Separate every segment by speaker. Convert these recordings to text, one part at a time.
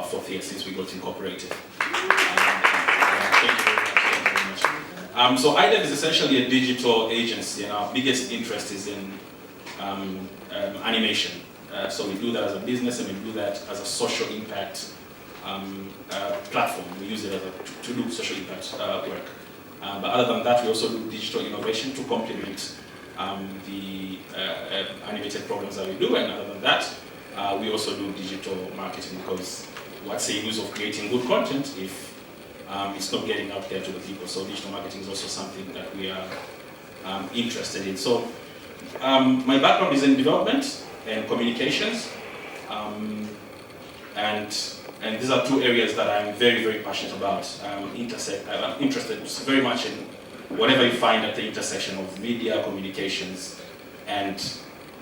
Speaker 1: our 4th year since we got incorporated. Thank you very much. So YLF is essentially a digital agency, and our biggest interest is in animation. So we do that as a business, and we do that as a social impact platform. We use it as to do social impact work. But other than that, we also do digital innovation to complement the animated programs that we do. And other than that, we also do digital marketing, because what's the use of creating good content if it's not getting out there to the people? So digital marketing is also something that we are interested in. So my background is in development and communications, and these are 2 areas that I'm very, very passionate about. I'm interested very much in whatever you find at the intersection of media, communications, and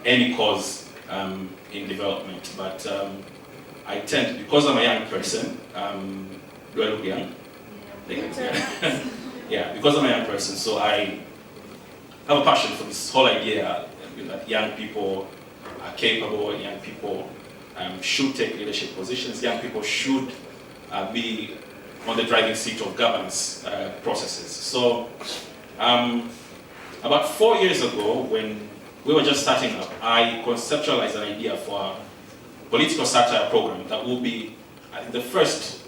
Speaker 1: any cause in development. But I tend, because I'm a young person, do I look young? Yeah, because I'm a young person, so I have a passion for this whole idea that young people are capable, young people should take leadership positions, young people should be on the driving seat of governance processes. So about 4 years ago, when we were just starting up, I conceptualized an idea for a political satire program that will be, I think, the first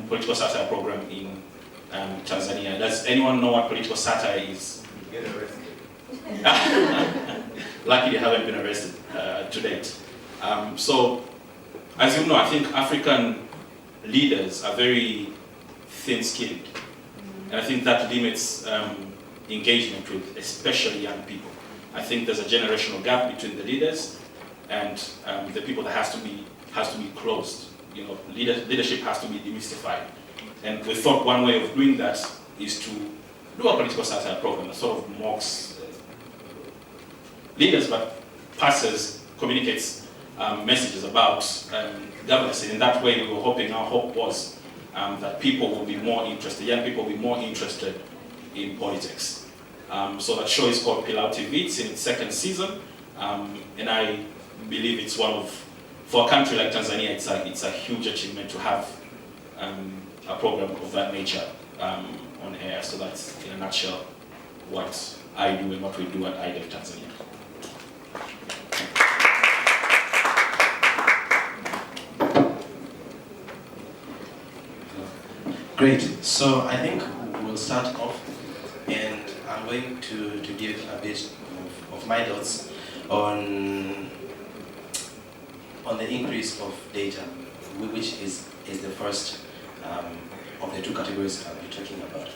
Speaker 1: political satire program in Tanzania. Does anyone know what political satire is?
Speaker 2: Get arrested.
Speaker 1: Luckily, I haven't been arrested to date. So, as you know, I think African leaders are very thin-skinned, and I think that limits engagement with especially young people. I think there's a generational gap between the leaders and the people that has to be closed. You know, leadership has to be demystified, and we thought one way of doing that is to do a political satire program that sort of mocks leaders, but communicates messages about governance. And in that way, we were hoping, our hope was that people will be more interested, young people will be more interested in politics. So that show is called Pilau TV. It's in its 2nd season, and I believe it's one of, for a country like Tanzania, it's a huge achievement to have a program of that nature on air. So that's, in a nutshell, what I do and what we do at YLF Tanzania.
Speaker 3: Great. So I think we'll start off, and I'm going to give a bit of my thoughts on the increase of data, which is the first of the 2 categories I'll be talking about.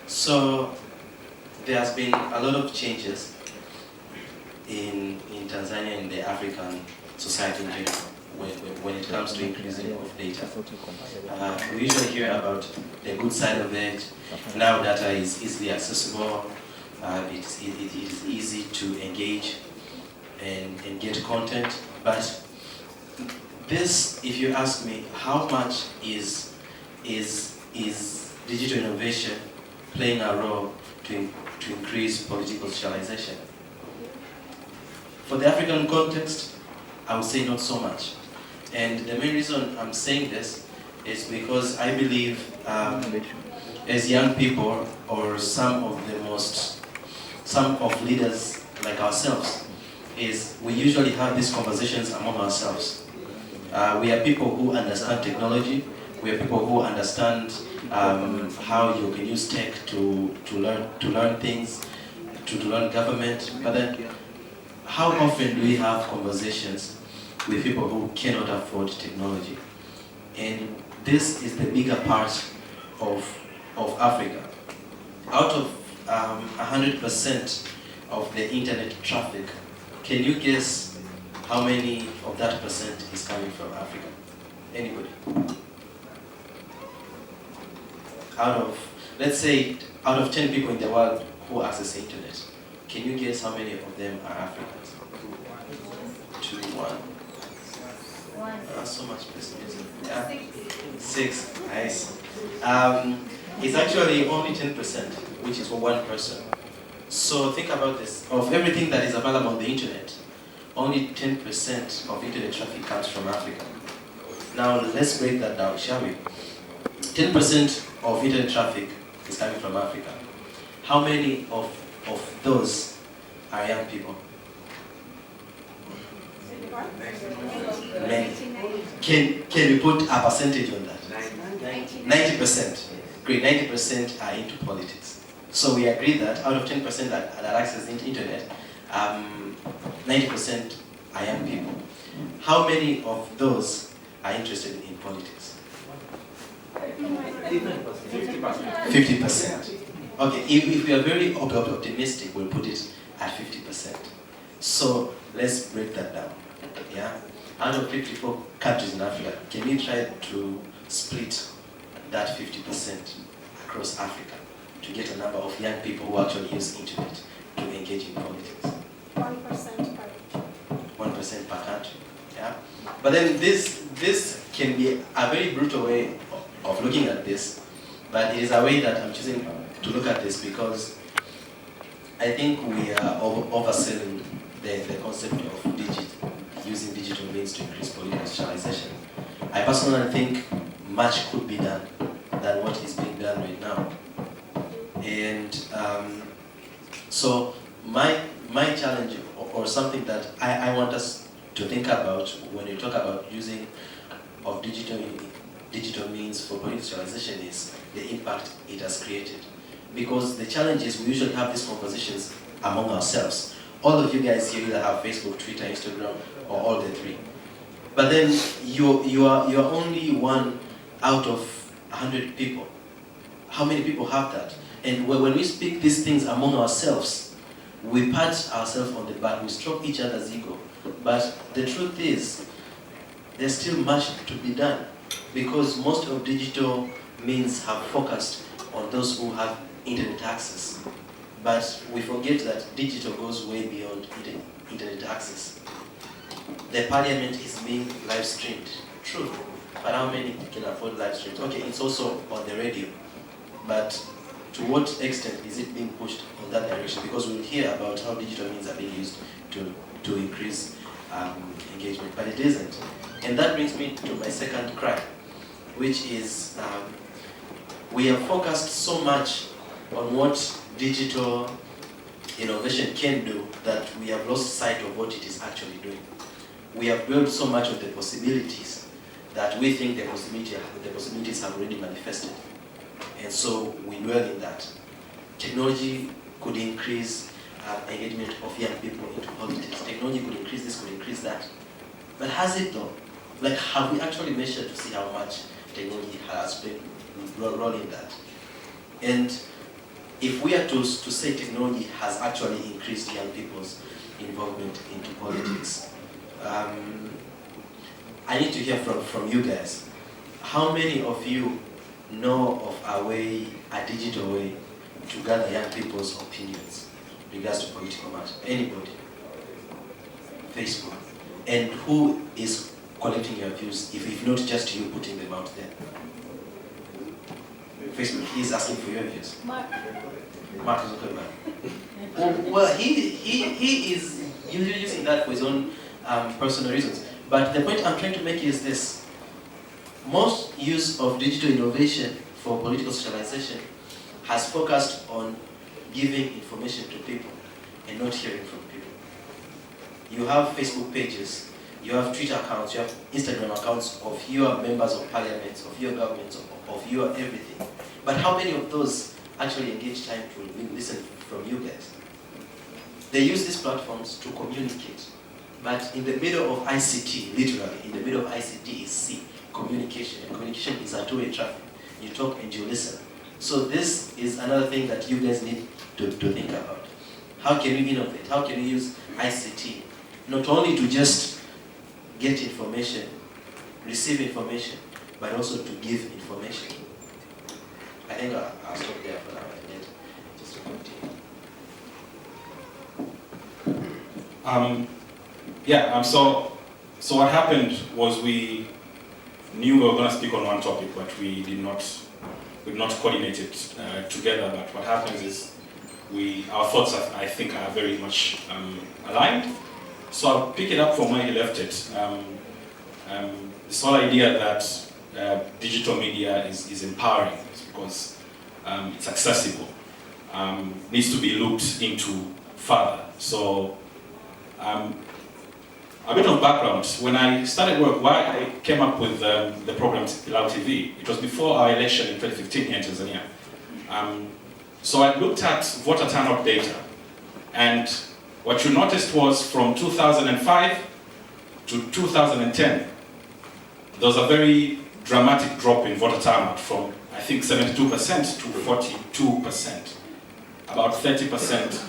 Speaker 3: So there has been a lot of changes in Tanzania, in the African society in general, when it comes to increasing of data. We usually hear about the good side of it. Now data is easily accessible, it is easy to engage and get content. But this, if you ask me, how much is digital innovation playing a role to increase political socialization? For the African context, I would say not so much. And the main reason I'm saying this is because I believe as young people, or some of leaders like ourselves, is we usually have these conversations among ourselves. We are people who understand technology. We are people who understand how you can use tech to learn things, to learn government. But then, how often do we have conversations with people who cannot afford technology? And this is the bigger part of Africa. Out of 100% of the internet traffic, can you guess how many of that percent is coming from Africa? Anybody? Let's say, out of 10 people in the world who access the internet, can you guess how many of them are Africans? 2, 1. So much pessimism. Yeah? 6. Nice. It's actually only 10%, which is for one person. So think about this. Of everything that is available on the internet, only 10% of internet traffic comes from Africa. Now let's break that down, shall we? 10% of internet traffic is coming from Africa. How many of those are young people? Many. Can we put a percentage on that? 90%. Great, 90% are into politics. So we agree that out of 10% that access the internet, 90% are young people. How many of those are interested in politics? 50%. Okay, if we are very optimistic, we'll put it at 50%. So let's break that down. Yeah? Out of 54 countries in Africa, can we try to split that 50% across Africa to get a number of young people who actually use internet to engage in politics?
Speaker 2: 1% per
Speaker 3: 1% per country. Yeah? But then this can be a very brutal way of looking at this, but it is a way that I'm choosing to look at this because I think we are overselling the concept of using digital means to increase political socialization. I personally think much could be done than what is being done right now. And so my challenge, or something that I want us to think about when we talk about using of digital means for political socialization, is the impact it has created. Because the challenge is we usually have these conversations among ourselves. All of you guys here either have Facebook, Twitter, Instagram, or all the three. But then you are only one out of 100 people. How many people have that? And when we speak these things among ourselves, we pat ourselves on the back, we stroke each other's ego. But the truth is, there's still much to be done, because most of digital means have focused on those who have internet access. But we forget that digital goes way beyond internet access. The parliament is being live streamed, true, but how many can afford live streams? Okay, it's also on the radio, but to what extent is it being pushed in that direction? Because we'll hear about how digital means are being used to increase engagement, but it isn't. And that brings me to my second cry, which is we have focused so much on what digital innovation can do that we have lost sight of what it is actually doing. We have built so much of the possibilities that we think the possibilities have already manifested. And so we dwell in that. Technology could increase engagement of young people into politics. Technology could increase this, could increase that. But has it though? Like, have we actually measured to see how much technology has played a role in that? And if we are to say technology has actually increased young people's involvement into politics, I need to hear from you guys. How many of you know of a digital way to gather young people's opinions in regards to political matters? Anybody? Facebook. And who is collecting your views, if not just you putting them out there? Facebook, he's asking for your views. Mark Zuckerberg. Well, he is using that for his own personal reasons. But the point I'm trying to make is this. Most use of digital innovation for political socialization has focused on giving information to people and not hearing from people. You have Facebook pages, you have Twitter accounts, you have Instagram accounts of your members of parliament, of your governments, of your everything. But how many of those actually engage time to listen from you guys? They use these platforms to communicate. But in the middle of ICT, literally, in the middle of ICT is C, communication. And communication is a two-way traffic. You talk and you listen. So this is another thing that you guys need to think about. How can we innovate? How can we use ICT not only to just get information, receive information, but also to give information? I think I'll stop there for now and then just to continue.
Speaker 1: So what happened was we knew we were going to speak on one topic, but we did not coordinate it together. But what happens is our thoughts, I think, are very much aligned. So I'll pick it up from where he left it. this whole idea that digital media is empowering because it's accessible, needs to be looked into further. So, a bit of background. When I started work, why I came up with the program YLF TV, it was before our election in 2015 here in Tanzania. So I looked at voter turnout data, and what you noticed was from 2005 to 2010, there was a very dramatic drop in voter turnout from, I think, 72% to 42%. About 30%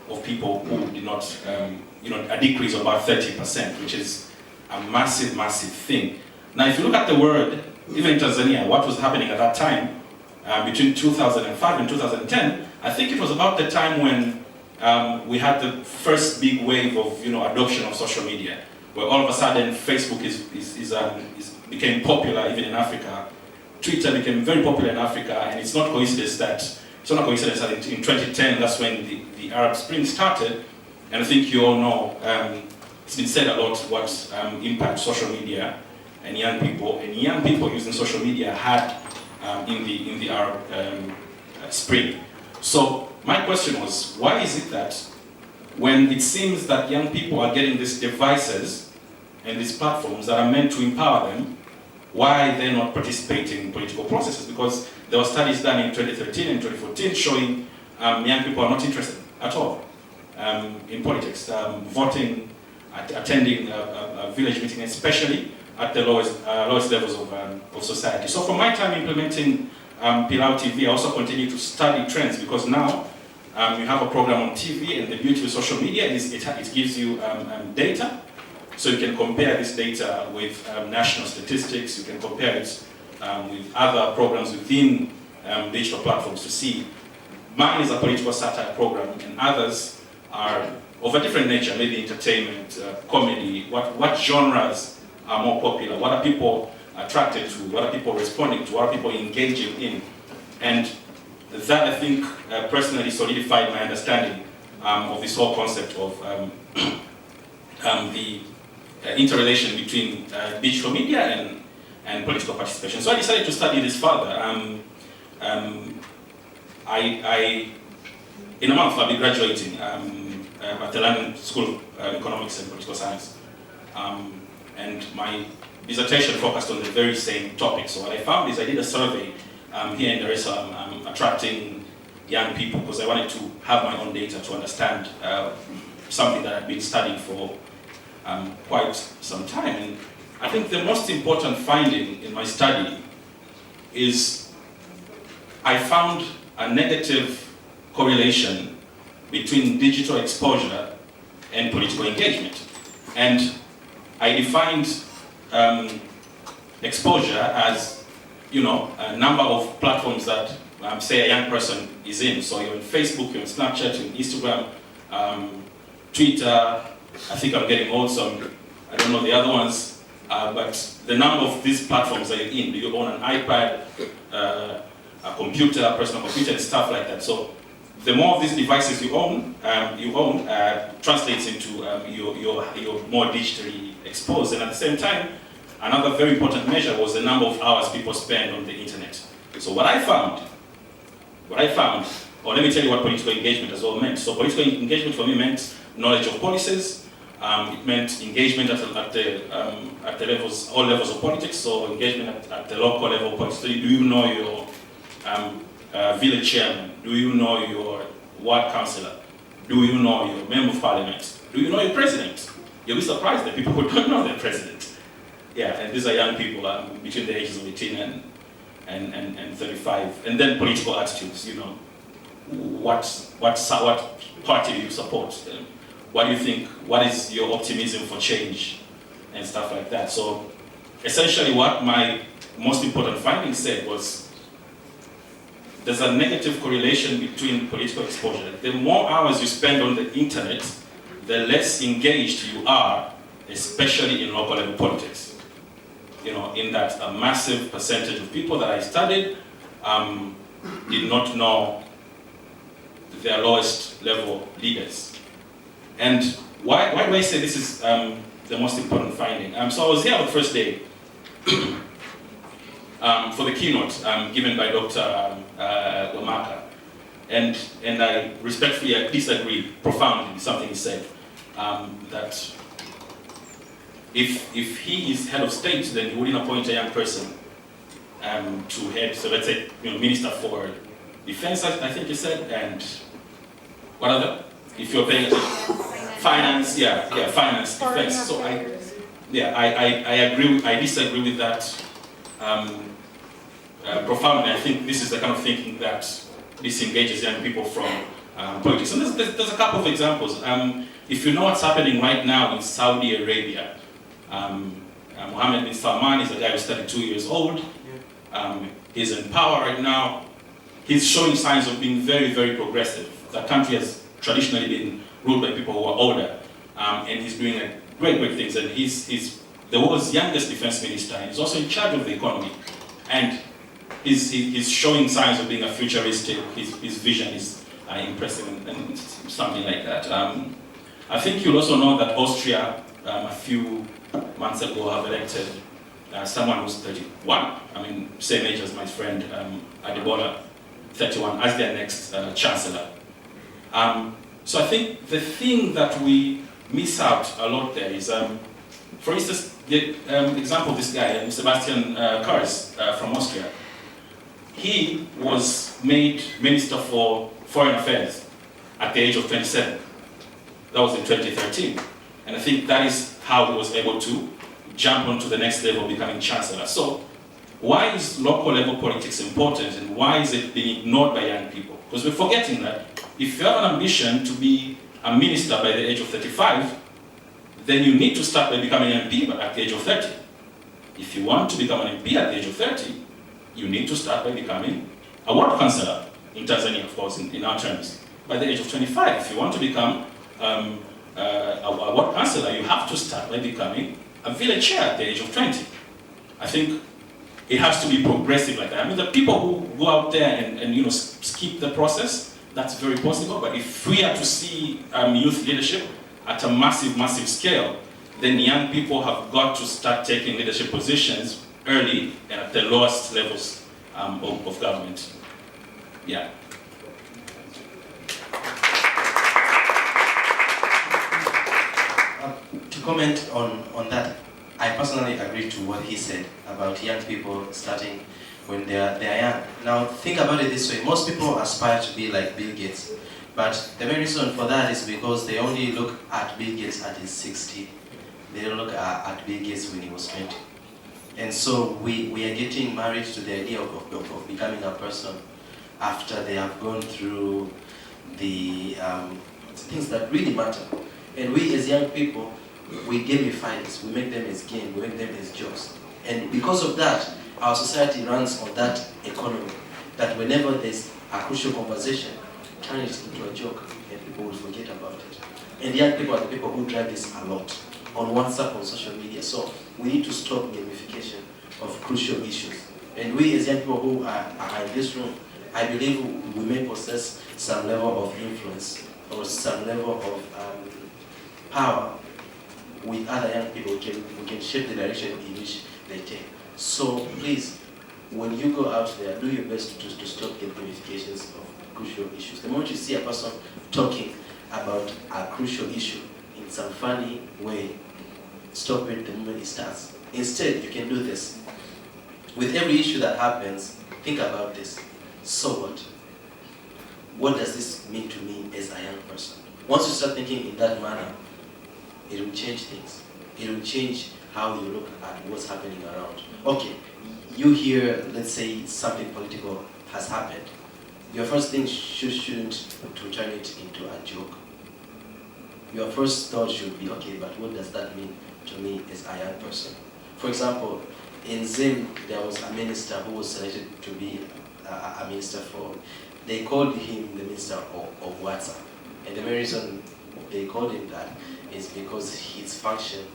Speaker 1: of people who did not, a decrease of about 30%, which is a massive, massive thing. Now, if you look at the world, even in Tanzania, what was happening at that time, between 2005 and 2010, I think it was about the time when we had the first big wave of adoption of social media, where all of a sudden Facebook became popular even in Africa. Twitter became very popular in Africa, and it's not coincidence that in 2010 that's when the Arab Spring started. And I think you all know it's been said a lot what impact social media and young people using social media had in the Arab Spring. So my question was, why is it that when it seems that young people are getting these devices and these platforms that are meant to empower them, why they're not participating in political processes? Because there were studies done in 2013 and 2014 showing young people are not interested at all in politics, voting, attending a village meeting, especially at the lowest levels of society. So from my time implementing YLF TV, I also continue to study trends, because now you have a program on TV, and the beauty of social media is it gives you data. So you can compare this data with national statistics, you can compare it with other programs within digital platforms to see. Mine is a political satire program, and others are of a different nature, maybe entertainment, comedy. What genres are more popular? What are people attracted to? What are people responding to? What are people engaging in? And that, I think, personally solidified my understanding of this whole concept of the interrelation between digital media and political participation. So I decided to study this further. In a month, I'll be graduating at the London School of Economics and Political Science. And my dissertation focused on the very same topic. So what I found is I did a survey here in Dar es Salaam, attracting young people, because I wanted to have my own data to understand something that I'd been studying for quite some time. And I think the most important finding in my study is I found a negative correlation between digital exposure and political engagement. And I defined exposure as, a number of platforms that, say, a young person is in. So you're on Facebook, you're on Snapchat, you're on Instagram, Twitter. I think I'm getting old, so I don't know the other ones. But the number of these platforms that you're in, do you own an iPad, a computer, a personal computer, and stuff like that. So the more of these devices you own translates into you're more digitally exposed. And at the same time, another very important measure was the number of hours people spend on the internet. So what I found, or let me tell you what political engagement as well meant. So political engagement for me meant knowledge of policies. It meant engagement at the levels, all levels of politics. So engagement at the local level of politics. So do you know your village chairman? Do you know your ward councillor? Do you know your member of parliament? Do you know your president? You'll be surprised that people who don't know their president. Yeah, and these are young people between the ages of 18 and 35. And then political attitudes, what party do you support? What do you think, what is your optimism for change and stuff like that. So essentially what my most important finding said was there's a negative correlation between political exposure. The more hours you spend on the internet, the less engaged you are, especially in local level politics. In that a massive percentage of people that I studied did not know their lowest level leaders. And why do I say this is the most important finding? So I was here on the first day, for the keynote given by Dr. Wamaka. And I respectfully disagree profoundly with something he said, that if he is head of state, then he wouldn't appoint a young person to head, so let's say, Minister for Defense, I think he said, and what other? If you're paying attention, finance, finance, defense. So I agree. I disagree with that profoundly. I think this is the kind of thinking that disengages young people from politics. And there's a couple of examples. If you know what's happening right now in Saudi Arabia, Mohammed bin Salman is a guy who's 32 years old. He's in power right now. He's showing signs of being very, very progressive. The country has traditionally been ruled by people who are older, and he's doing great things. And he's the world's youngest defense minister, and he's also in charge of the economy. And he's showing signs of being a futuristic. His vision is impressive, and something like that. I think you'll also know that Austria, a few months ago, have elected someone who's 31. I mean, same age as my friend Adebola, 31, as their next chancellor. So I think the thing that we miss out a lot there is, for instance, the example of this guy, Sebastian Kurz from Austria. He was made Minister for Foreign Affairs at the age of 27. That was in 2013. And I think that is how he was able to jump onto the next level, becoming Chancellor. So why is local level politics important, and why is it being ignored by young people? Because we're forgetting that if you have an ambition to be a minister by the age of 35, then you need to start by becoming an MP at the age of 30. If you want to become an MP at the age of 30, you need to start by becoming a ward councillor in Tanzania, of course, in our terms, by the age of 25. If you want to become a ward councillor, you have to start by becoming a village chair at the age of 20. I think it has to be progressive like that. I mean, the people who go out there and skip the process, that's very possible. But if we are to see youth leadership at a massive scale, then young people have got to start taking leadership positions early and at the lowest levels of government. Yeah.
Speaker 3: To comment on that, I personally agree to what he said about young people starting when they are young. Now think about it this way: most people aspire to be like Bill Gates, but the main reason for that is because they only look at Bill Gates at his 60. They don't look at Bill Gates when he was 20. And so we are getting married to the idea of becoming a person after they have gone through the things that really matter. And we as young people, we gamify this, we make them as game, we make them as jokes. And because of that, our society runs on that economy, that whenever there's a crucial conversation, turn it into a joke and people will forget about it. And young people are the people who drive this a lot, on WhatsApp, on social media. So we need to stop gamification of crucial issues. And we as young people who are in this room, I believe we may possess some level of influence or some level of power with other young people. We can shape the direction in which they take. So please, when you go out there, do your best to stop gamifications of crucial issues. The moment you see a person talking about a crucial issue in some funny way, stop it the moment it starts. Instead, you can do this. With every issue that happens, think about this. So what? What does this mean to me as a young person? Once you start thinking in that manner, it will change things. It will change how you look at what's happening around. Okay, you hear, let's say, something political has happened. Your first thing shouldn't to turn it into a joke. Your first thought should be, okay, but what does that mean to me as a young person? For example, in Zim, there was a minister who was selected to be a minister for, they called him the minister of WhatsApp. And the main reason they called him that is because his function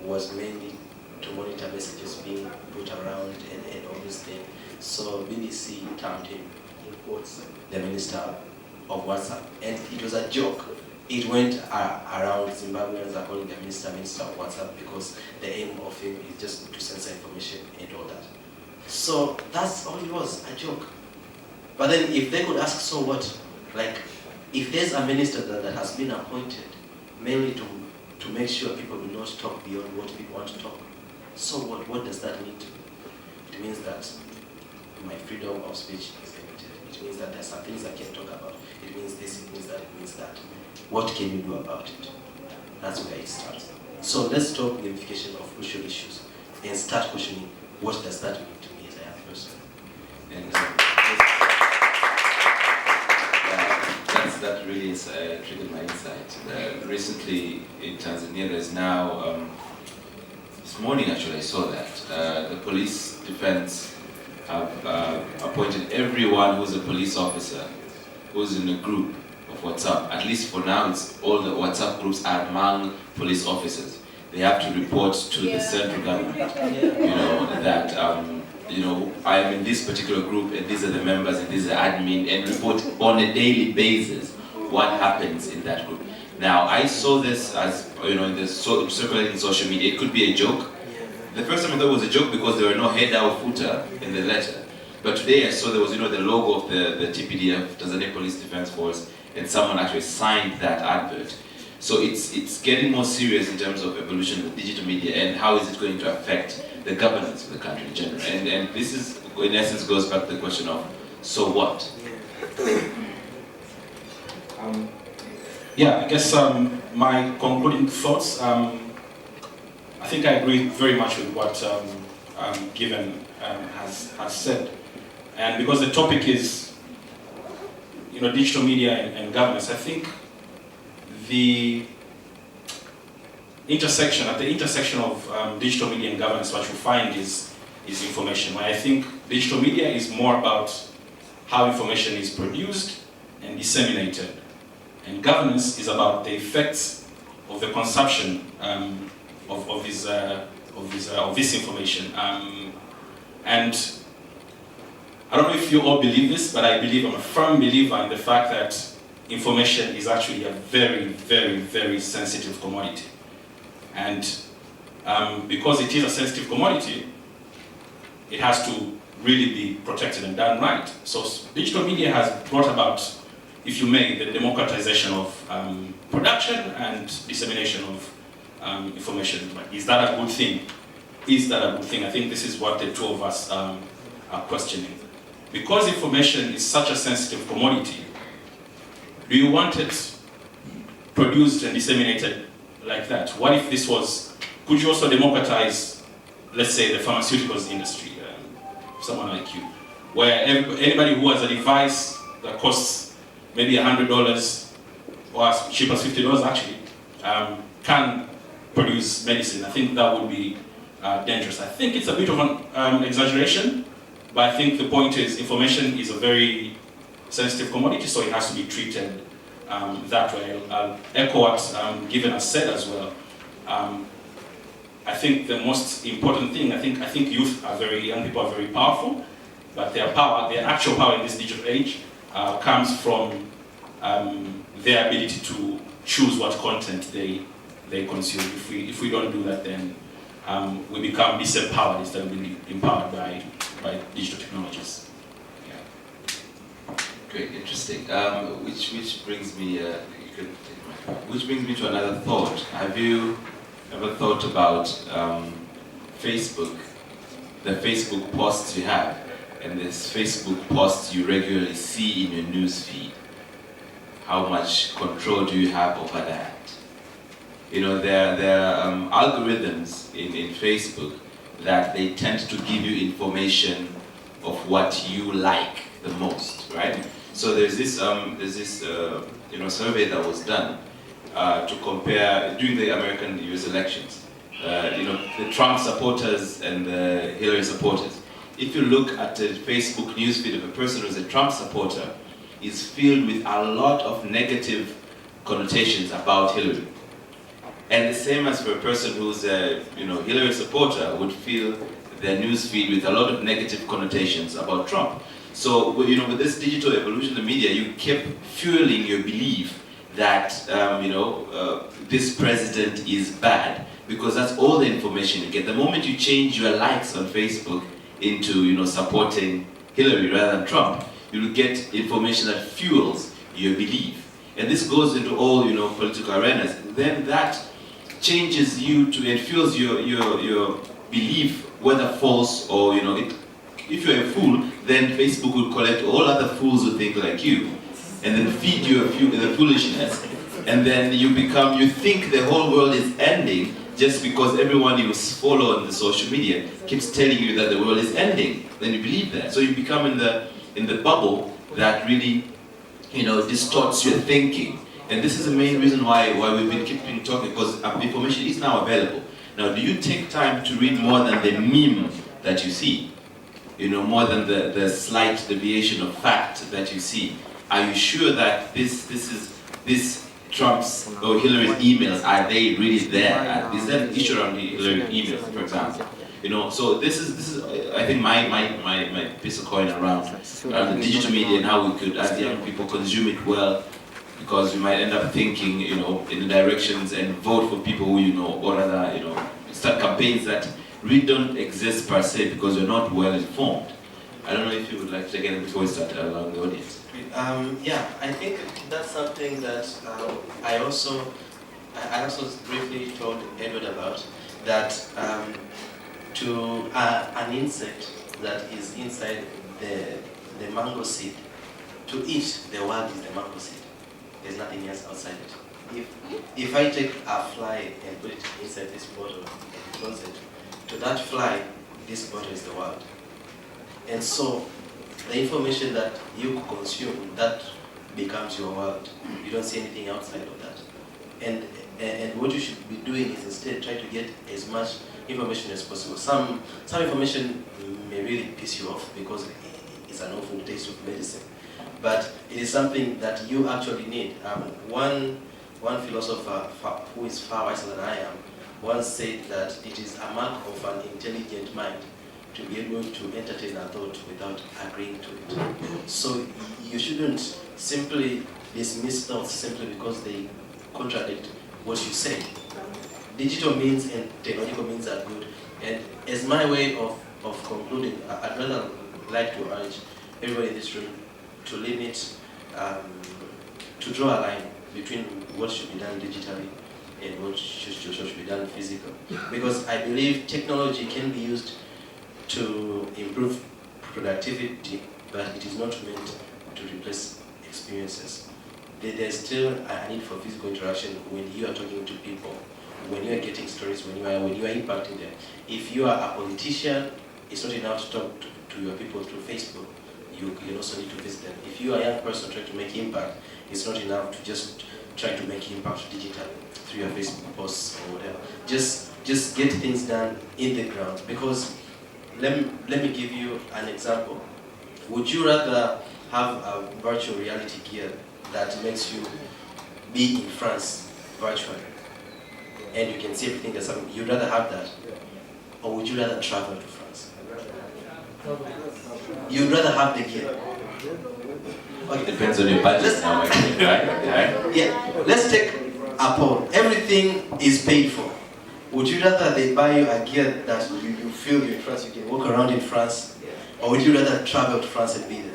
Speaker 3: was mainly to monitor messages being put around and all this thing. So BBC termed him, in quotes, the minister of WhatsApp. And it was a joke it went around Zimbabweans are calling the minister of WhatsApp because the aim of him is just to censor information and all that. So that's all it was, a joke. But then if they could ask, so what? Like, if there's a minister that has been appointed mainly to make sure people will not talk beyond what people want to talk, so what does that mean to me? It means that my freedom of speech is limited. It means that there's some things I can't talk about. It means this, it means that, it means that. What can you do about it? That's where it starts. So let's stop gamification of crucial issues and start questioning, what does that mean to me as a young person? And
Speaker 4: that really is triggered my insight. Recently in Tanzania, there's now, this morning actually I saw that, the police defense have appointed everyone who's a police officer who's in a group of WhatsApp. At least for now, it's all the WhatsApp groups are among police officers. They have to report to the central government, you know, that you know, I'm in this particular group and these are the members and these are admin, and report on a daily basis what happens in that group. Now, I saw this as, you know, circulating in social media. It could be a joke. The first time I thought it was a joke because there were no header or footer in the letter. But today I saw there was, you know, the logo of the TPDF, Tanzania Police Defense Force, and someone actually signed that advert. So it's getting more serious in terms of evolution of digital media and how is it going to affect the governance of the country in general. And this is, in essence, goes back to the question of, so what?
Speaker 1: Yeah, I guess my concluding thoughts, I think I agree very much with what Given has said. And because the topic is, you know, digital media and governance, I think the intersection, at the intersection of digital media and governance, what you find is information. I think digital media is more about how information is produced and disseminated. And governance is about the effects of the consumption of this information. And I don't know if you all believe this, but I believe, I'm a firm believer in the fact that information is actually a very, very, very sensitive commodity. And because it is a sensitive commodity, it has to really be protected and done right. So digital media has brought about, if you may, the democratization of production and dissemination of information. But is that a good thing? Is that a good thing? I think this is what the two of us are questioning. Because information is such a sensitive commodity, do you want it produced and disseminated like that? What if this was, could you also democratize, let's say, the pharmaceuticals industry, someone like you, where anybody who has a device that costs maybe $100 or as cheap as $50 actually, can produce medicine? I think that would be dangerous. I think it's a bit of an exaggeration, but I think the point is information is a very sensitive commodity, so it has to be treated that way. I'll echo what Given has said as well. I think the most important thing, I think youth are young people are very powerful, but their actual power in this digital age comes from their ability to choose what content they consume. If we don't do that, then we become disempowered instead of being empowered by digital technologies. Yeah.
Speaker 4: Great, interesting. Which brings me, to another thought. Have you ever thought about Facebook, the Facebook posts you have, and this Facebook posts you regularly see in your news feed? How much control do you have over that? You know, there are algorithms in Facebook that they tend to give you information of what you like the most, right? So there's this survey that was done to compare during the American US elections. The Trump supporters and the Hillary supporters. If you look at the Facebook newsfeed of a person who's a Trump supporter, it's filled with a lot of negative connotations about Hillary. And the same as for a person who's a Hillary supporter would fill their newsfeed with a lot of negative connotations about Trump. So with this digital evolution of the media, you kept fueling your belief that this president is bad, because that's all the information you get. The moment you change your likes on Facebook into supporting Hillary rather than Trump, you'll get information that fuels your belief. And this goes into all political arenas. Then that changes you to, it fuels your belief, whether false or if you're a fool, then Facebook will collect all other fools who think like you, and then feed you the foolishness, and then you think the whole world is ending just because everyone you follow on the social media keeps telling you that the world is ending. Then you believe that. So you become in the bubble that really distorts your thinking. And this is the main reason why we've been keeping talking, because information is now available. Now, do you take time to read more than the meme that you see? More than the slight deviation of fact that you see? Are you sure that this Trump's or Hillary's emails, are they really there? Is there an issue around the Hillary emails, for example? So this is I think my piece of coin around the digital media and how we could, as young people, consume it well, because we might end up thinking in the directions and vote for people who or rather start campaigns that really don't exist per se because you're not well informed. I don't know if you would like to take it before we start allowing the audience.
Speaker 3: Yeah, I think that's something that I also briefly told Edward about, that to an insect that is inside the mango seed, to eat, the world is the mango seed. There's nothing else outside it. If I take a fly and put it inside this bottle and close it, to that fly, this bottle is the world. And so the information that you consume, that becomes your world. You don't see anything outside of that. And what you should be doing is instead try to get as much information as possible. Some information may really piss you off because it's an awful taste of medicine. But it is something that you actually need. One philosopher who is far wiser than I am once said that it is a mark of an intelligent mind to be able to entertain a thought without agreeing to it. So you shouldn't simply dismiss thoughts simply because they contradict what you say. Digital means and technological means are good. And as my way of concluding, I'd rather like to urge everybody in this room to limit, to draw a line between what should be done digitally and what should be done physically. Because I believe technology can be used to improve productivity, but it is not meant to replace experiences. There's still a need for physical interaction when you are talking to people, when you are getting stories, when you are impacting them. If you are a politician, it's not enough to talk to your people through Facebook. You also need to visit them. If you are a young person trying to make impact, it's not enough to just try to make impact digitally through your Facebook posts or whatever. Just get things done in the ground. Because let me give you an example. Would you rather have a virtual reality gear that makes you be in France virtually and you can see everything that's happening? You'd rather have that, or would you rather travel to France? You'd rather have the gear.
Speaker 4: Okay. It depends on your budget now, actually, right?
Speaker 3: Yeah. Let's take a poll. Everything is paid for. Would you rather they buy you a gear that you feel you're in France, you can walk around in France, or would you rather travel to France and be there?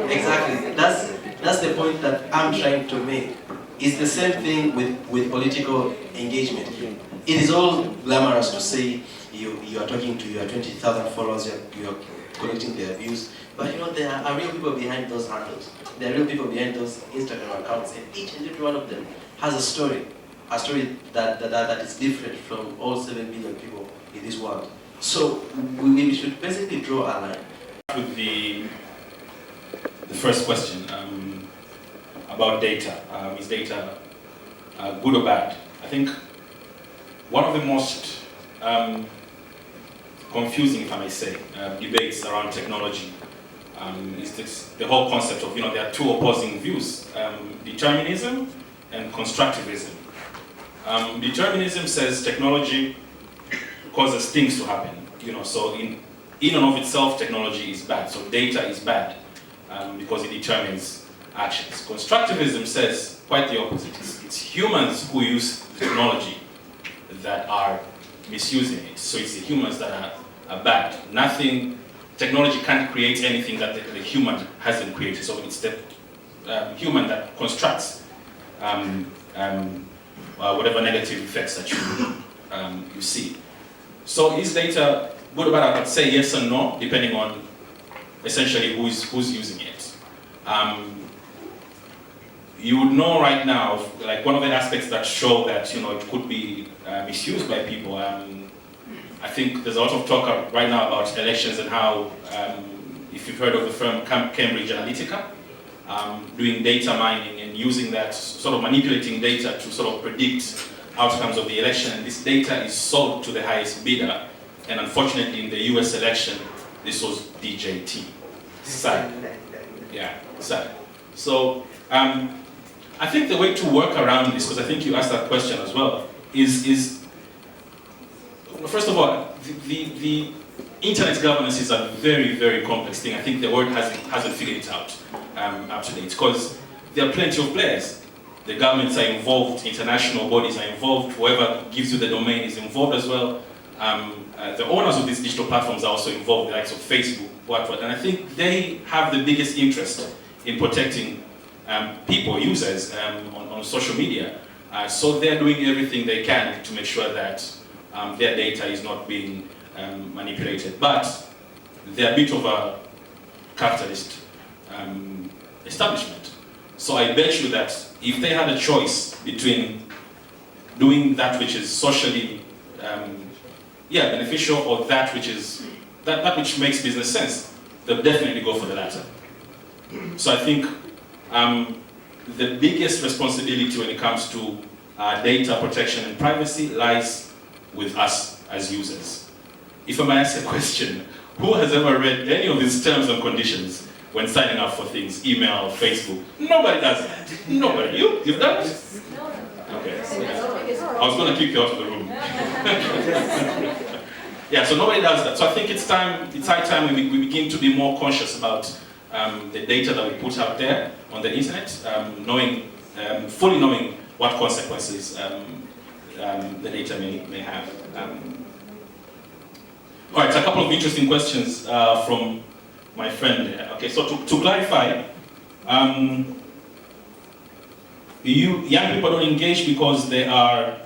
Speaker 3: Exactly. That's the point that I'm trying to make. It's the same thing with political engagement. It is all glamorous to say you are talking to your 20,000 followers, you are collecting their views, but there are real people behind those handles. There are real people behind those Instagram accounts, and each and every one of them has a story that is different from all 7 billion people in this world. So we should basically draw a line.
Speaker 1: With the first question about data, is data good or bad? I think one of the most confusing, if I may say, debates around technology is the whole concept of, there are two opposing views, determinism and constructivism. Determinism says technology causes things to happen, so in and of itself technology is bad, so data is bad because it determines actions. Constructivism says quite the opposite. It's humans who use technology that are misusing it. So it's the humans that are bad. Technology can't create anything that the human hasn't created. So it's the human that constructs whatever negative effects that you see. So is data good or bad? I'd say yes and no, depending on essentially who's using it. You would know right now, like one of the aspects that show that it could be misused by people. I think there's a lot of talk right now about elections and how, if you've heard of the firm Cambridge Analytica, doing data mining and using that, sort of manipulating data to sort of predict outcomes of the election. And this data is sold to the highest bidder. And unfortunately, in the US election, this was DJT. Sad. Yeah, sad. So I think the way to work around this, because I think you asked that question as well, is first of all, the internet governance is a very, very complex thing. I think the world hasn't figured it out up to date, because there are plenty of players. The governments are involved, international bodies are involved, whoever gives you the domain is involved as well. The owners of these digital platforms are also involved, the likes of Facebook, what, and I think they have the biggest interest in protecting people, users on social media. So they're doing everything they can to make sure that their data is not being manipulated. But they're a bit of a capitalist establishment. So I bet you that if they had a choice between doing that which is socially beneficial or that which is that which makes business sense, they'll definitely go for the latter. So I think the biggest responsibility when it comes to data protection and privacy lies with us as users. If I may ask a question, who has ever read any of these terms and conditions when signing up for things, email, Facebook? Nobody does that. Nobody. You've done it? Okay. I was going to kick you out of the room. Yeah, so nobody does that. So I think it's high time we begin to be more conscious about the data that we put out there on the internet, fully knowing what consequences the data may have. All right, so a couple of interesting questions from my friend there. Okay, so to clarify, young people don't engage because they are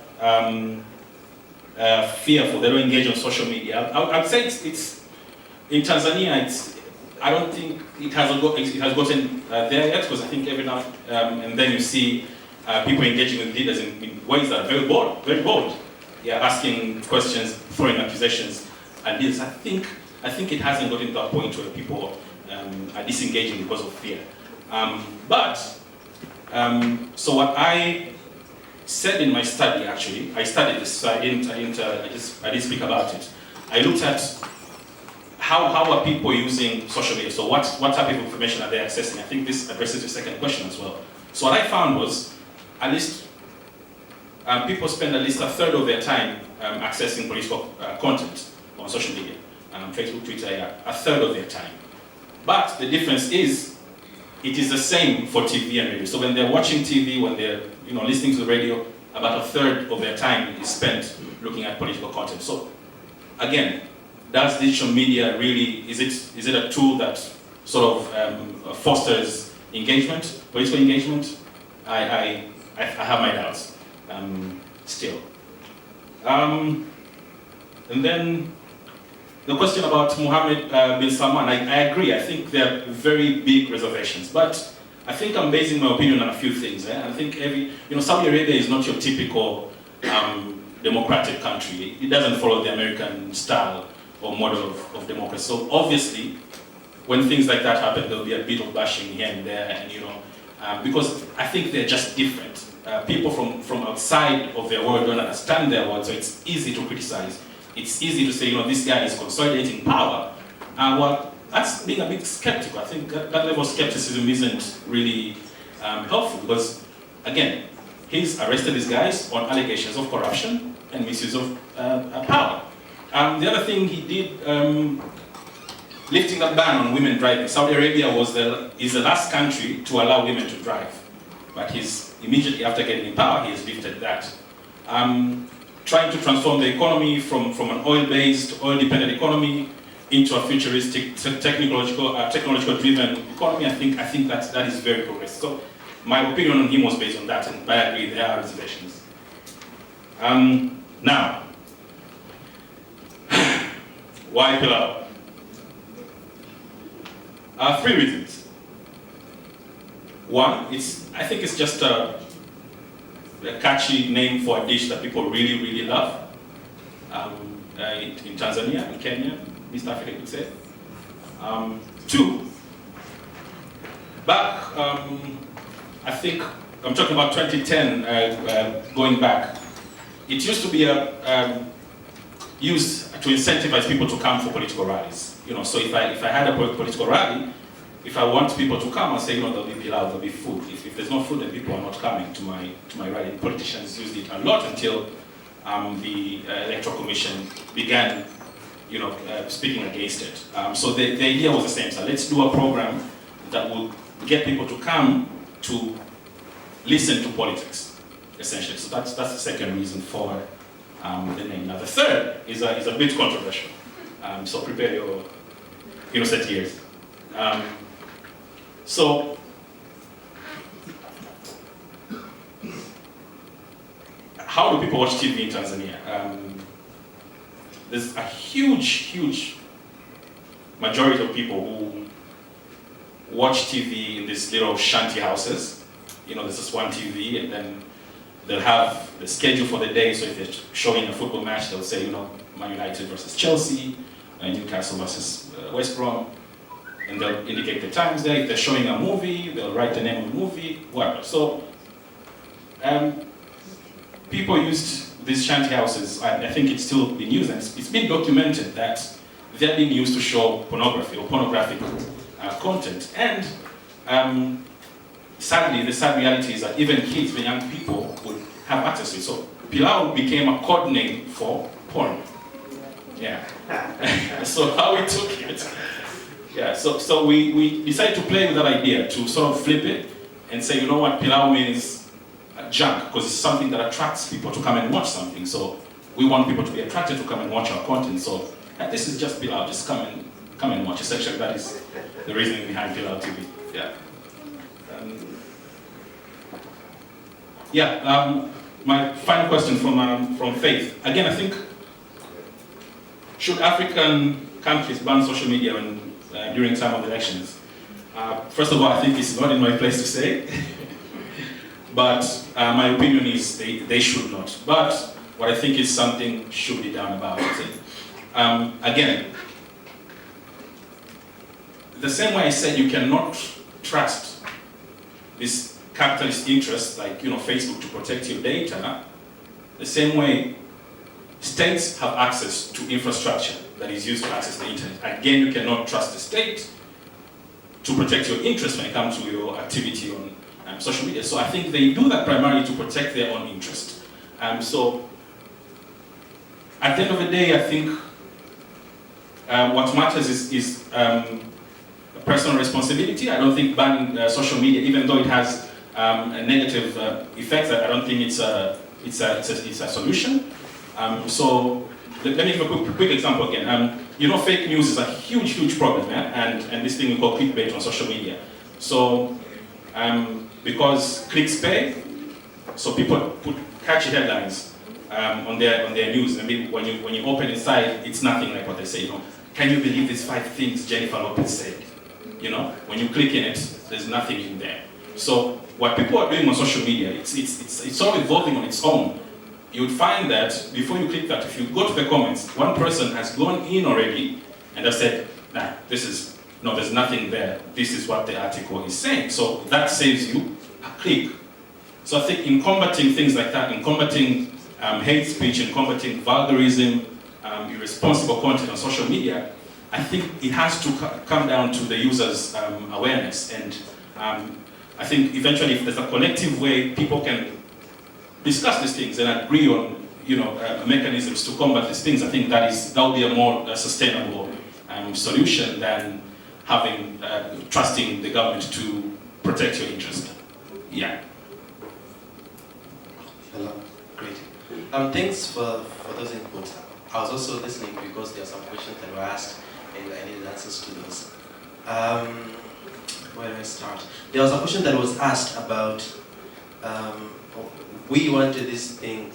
Speaker 1: fearful. They don't engage on social media. I'd say it's in Tanzania. I don't think it has gotten there yet, because I think every now and then you see people engaging with leaders in ways that are very bold. Yeah, asking questions, throwing accusations at leaders. I think it hasn't gotten to a point where people are disengaging because of fear. So what I said in my study, actually, I studied this, so I didn't speak about it. I looked at how are people using social media. So what type of information are they accessing? I think this addresses your second question as well. So what I found was, at least people spend at least a third of their time accessing political content on social media, Facebook, Twitter, yeah, a third of their time. But the difference is, it is the same for TV and radio. So when they're watching TV, when they're listening to the radio, about a third of their time is spent looking at political content. So again, does digital media really, is it a tool that sort of fosters engagement, political engagement? I have my doubts still. And then the question about Mohammed bin Salman, I agree. I think there are very big reservations, but I think I'm basing my opinion on a few things. I think Saudi Arabia is not your typical democratic country. It doesn't follow the American style or model of democracy. So obviously, when things like that happen, there'll be a bit of bashing here and there, and because I think they're just different. People from outside of their world don't understand their world, so it's easy to criticize. It's easy to say, this guy is consolidating power. Well, that's being a bit skeptical. I think that level of skepticism isn't really helpful, because, again, he's arrested these guys on allegations of corruption and misuse of power. The other thing he did lifting the ban on women driving. Saudi Arabia is the last country to allow women to drive. But he's immediately after getting in power, he has lifted that. Trying to transform the economy from an oil-based, oil-dependent economy into a futuristic, technological-driven economy. I think that is very progressive. So my opinion on him was based on that, and I agree there are reservations. Now, why pilau? 3 reasons. One, I think it's just a catchy name for a dish that people really, really love. In Tanzania, in Kenya, East Africa, you could say. 2, back, I think, I'm talking about 2010, going back. It used to be used to incentivize people to come for political rallies. So if I had a political rally, if I want people to come, I say, there'll be pilau, there'll be food. If there's no food, then people are not coming to my rally. Politicians used it a lot until the Electoral Commission began, speaking against it. So the idea was the same. So let's do a program that will get people to come to listen to politics, essentially. So that's the second reason for the name. Now the third is a bit controversial. So prepare your innocent ears. So how do people watch TV in Tanzania? There's a huge majority of people who watch TV in these little shanty houses. There's just one TV, and then they'll have the schedule for the day. So if they're showing a football match, they'll say, Man United versus Chelsea, Newcastle versus West Brom, and they'll indicate the times there. If they're showing a movie, they'll write the name of the movie, whatever. So people used these shanty houses, and I think it's still being used, and it's been documented that they're being used to show pornography or pornographic content. And sadly, the sad reality is that even kids, the young people, would have access to it. So pilau became a code name for porn. Yeah. So how we took it. Yeah, so we decided to play with that idea, to sort of flip it and say, pilau means junk, because it's something that attracts people to come and watch something. So we want people to be attracted to come and watch our content. So this is just pilau, just come and watch. Essentially, that is the reasoning behind Pilau TV. Yeah. My final question from Faith. Again, I think, should African countries ban social media during time of elections? First of all, I think it's not in my place to say, but my opinion is they should not. But what I think is something should be done about it. Again, the same way I said you cannot trust this capitalist interests like Facebook to protect your data, the same way states have access to infrastructure that is used to access the internet. Again, you cannot trust the state to protect your interests when it comes to your activity on social media. So I think they do that primarily to protect their own interest. So at the end of the day, I think what matters is personal responsibility. I don't think banning social media, even though it has a negative effects, I don't think it's a solution. So let me give a quick example again. Fake news is a huge problem, and this thing we call clickbait on social media. So because clicks pay, so people put catchy headlines on their news. I mean, when you open inside, it's nothing like what they say. Can you believe these 5 things Jennifer Lopez said? When you click in it, there's nothing in there. So what people are doing on social media, it's sort of evolving on its own. You would find that before you click that, if you go to the comments, one person has gone in already and has said, there's nothing there. This is what the article is saying. So that saves you a click. So I think in combating things like that, in combating hate speech, in combating vulgarism, irresponsible content on social media, I think it has to come down to the user's awareness. And I think eventually, if there's a collective way people can discuss these things and agree on, mechanisms to combat these things, I think that will be a more sustainable solution than having trusting the government to protect your interest. Yeah.
Speaker 3: Hello. Great. Thanks for those inputs. I was also listening because there are some questions that were asked and I needed answers to those. Where do I start? There was a question that was asked about we wanted this thing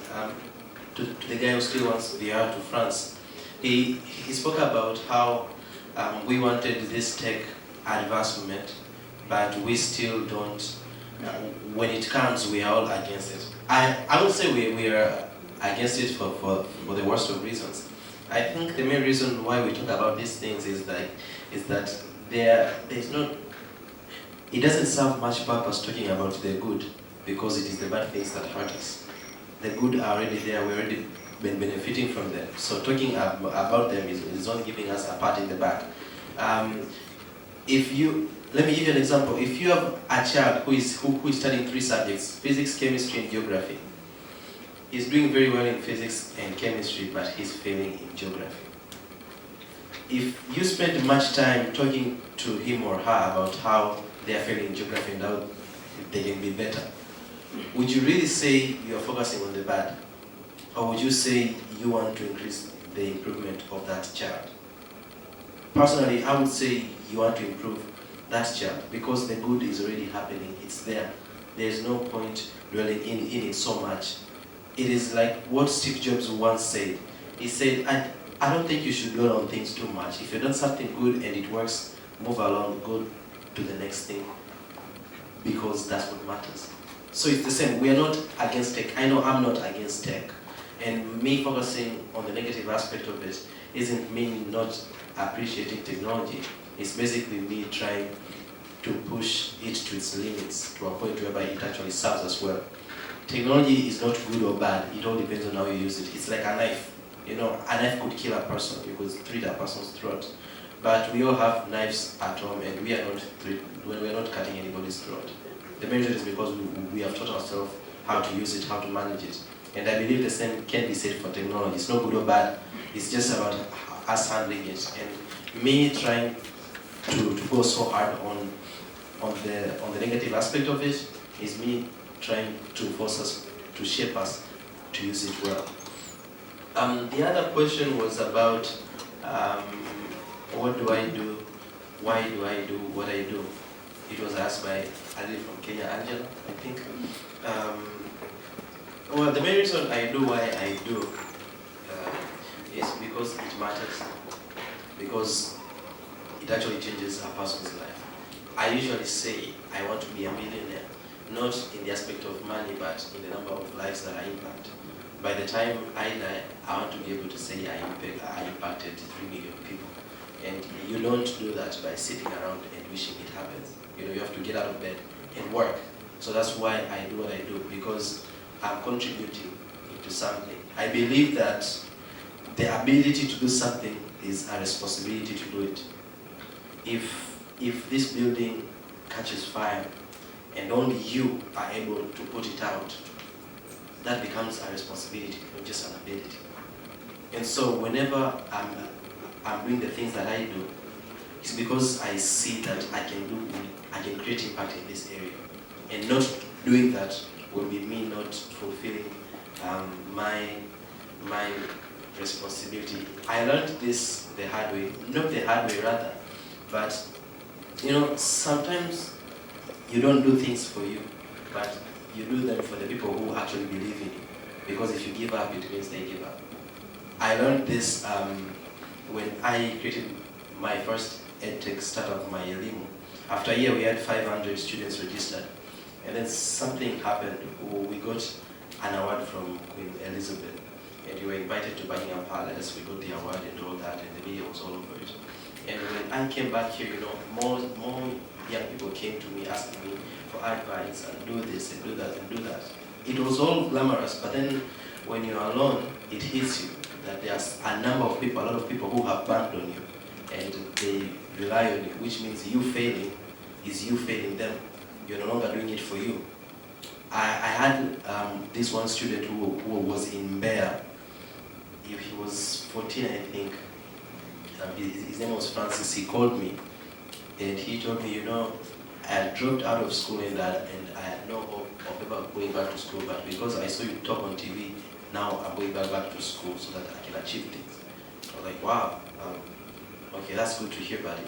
Speaker 3: to the guy who still wants VR to France. He spoke about how we wanted this tech advancement, but we still don't. When it comes, we are all against it. I would say we are against it for the worst of reasons. I think the main reason why we talk about these things is that there's not. It doesn't serve much purpose talking about the good, because it is the bad things that hurt us. The good are already there, we've already been benefiting from them. So talking about them is not giving us a pat in the back. Let me give you an example. If you have a child who is studying 3 subjects, physics, chemistry, and geography, he's doing very well in physics and chemistry, but he's failing in geography. If you spend much time talking to him or her about how they are failing in geography and how they can be better, would you really say you are focusing on the bad? Or would you say you want to increase the improvement of that child? Personally, I would say you want to improve that child because the good is already happening, it's there. There's no point dwelling in it so much. It is like what Steve Jobs once said. He said, I don't think you should dwell on things too much. If you've done something good and it works, move along, go to the next thing, because that's what matters. So it's the same. We are not against tech. I know I'm not against tech. And me focusing on the negative aspect of it isn't me not appreciating technology. It's basically me trying to push it to its limits, to a point whereby it actually serves us well. Technology is not good or bad. It all depends on how you use it. It's like a knife. You know, a knife could kill a person. You could slit a person's throat. But we all have knives at home, and we are not cutting anybody's throat. The main reason is because we have taught ourselves how to use it, how to manage it. And I believe the same can be said for technology. It's not good or bad. It's just about us handling it. And me trying to go so hard on the negative aspect of it is me trying to force us, to shape us, to use it well. The other question was about what do I do, why do I do what I do? It was asked by Ali from Kenya, Angela, I think. Well, the main reason I do why I do is because it matters, because it actually changes a person's life. I usually say I want to be a millionaire, not in the aspect of money, but in the number of lives that I impact. By the time I die, I want to be able to say I impacted 3 million people. And you don't do that by sitting around and wishing it happens. You know, you have to get out of bed and work. So that's why I do what I do, because I'm contributing to something. I believe that the ability to do something is a responsibility to do it. If this building catches fire and only you are able to put it out, that becomes a responsibility, not just an ability. And so whenever I'm doing the things that I do, it's because I see that I can create impact in this area. And not doing that will be me not fulfilling my responsibility. I learned this the hard way, not the hard way rather, but you know, sometimes you don't do things for you, but you do them for the people who actually believe in you. Because if you give up, it means they give up. I learned this when I created my first EdTech startup, MyElimu. After a year, we had 500 students registered. And then something happened. We got an award from Queen Elizabeth. And we were invited to Buckingham Palace. We got the award and all that, and the media was all over it. And when I came back here, you know, more young people came to me asking me for advice and do this and do that and do that. It was all glamorous, but then when you're alone, it hits you that there's a number of people, a lot of people who have banked on you and they rely on you, which means you failing is you failing them. You're no longer doing it for you. I had this one student who was in Mbeya. He was 14, I think. his name was Francis. He called me and he told me, I had dropped out of school and I had no hope of ever going back to school, but because I saw you talk on TV, now I'm going back to school so that I can achieve things. I was like, wow, okay, that's good to hear, but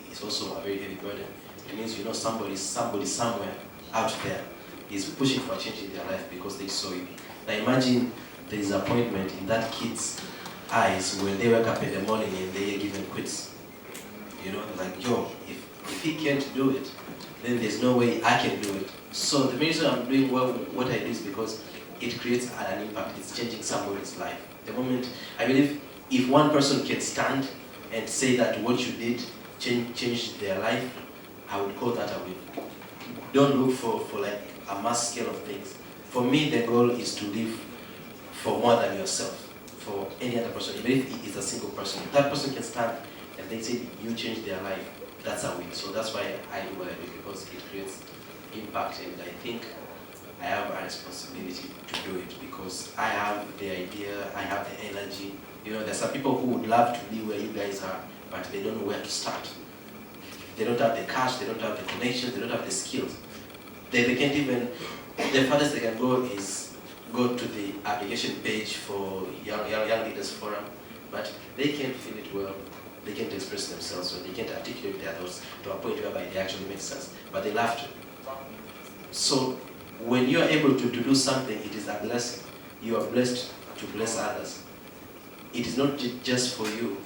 Speaker 3: it's also a very heavy burden. It means, somebody somewhere out there is pushing for a change in their life because they saw you. Now imagine the disappointment in that kid's eyes when they wake up in the morning and they are given quits. Like, yo, if he can't do it, then there's no way I can do it. So the main reason I'm doing what I do is because it creates an impact. It's changing somebody's life. The moment, I believe, if one person can stand and say that what you did changed their life, I would call that a win. Don't look for like a mass scale of things. For me, the goal is to live for more than yourself, for any other person. Even if it's a single person, if that person can stand and they say you changed their life, that's a win. So that's why I do what I do, because it creates impact, and I think I have a responsibility to do it because I have the idea, I have the energy. There's some people who would love to be where you guys are, but they don't know where to start. They don't have the cash, they don't have the connections, they don't have the skills. They can't even, the farthest they can go is go to the application page for Young Leaders Forum, but they can't feel it well, they can't express themselves, so they can't articulate their thoughts to a point whereby they actually make sense, but they love to. So when you are able to do something, it is a blessing. You are blessed to bless others. It is not just for you,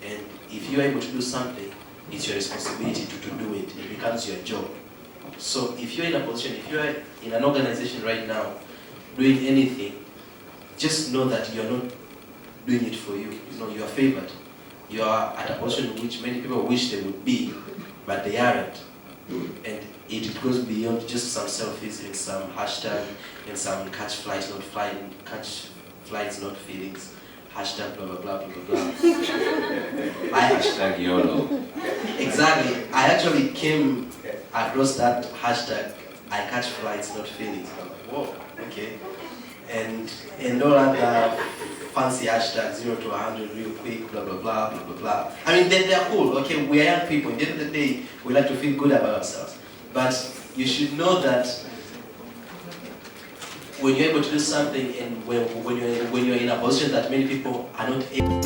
Speaker 3: and if you are able to do something, it's your responsibility to do it. It becomes your job. So if you're in a position, if you're in an organization right now, doing anything, just know that you're not doing it for you. You are favored. You are at a position in which many people wish they would be, but they aren't. And it goes beyond just some selfies and some hashtag and some catch flights, not feelings. Hashtag blah blah blah blah blah blah.
Speaker 4: Hashtag YOLO.
Speaker 3: Exactly. I actually came across that hashtag. I catch flights, not feelings. I'm like, whoa, okay. And all other fancy hashtags, 0 to 100 real quick, blah blah blah blah blah blah. I mean, they're cool. Okay, we are young people. At the end of the day, we like to feel good about ourselves. But you should know that when you're able to do something and when you're in a position that many people are not able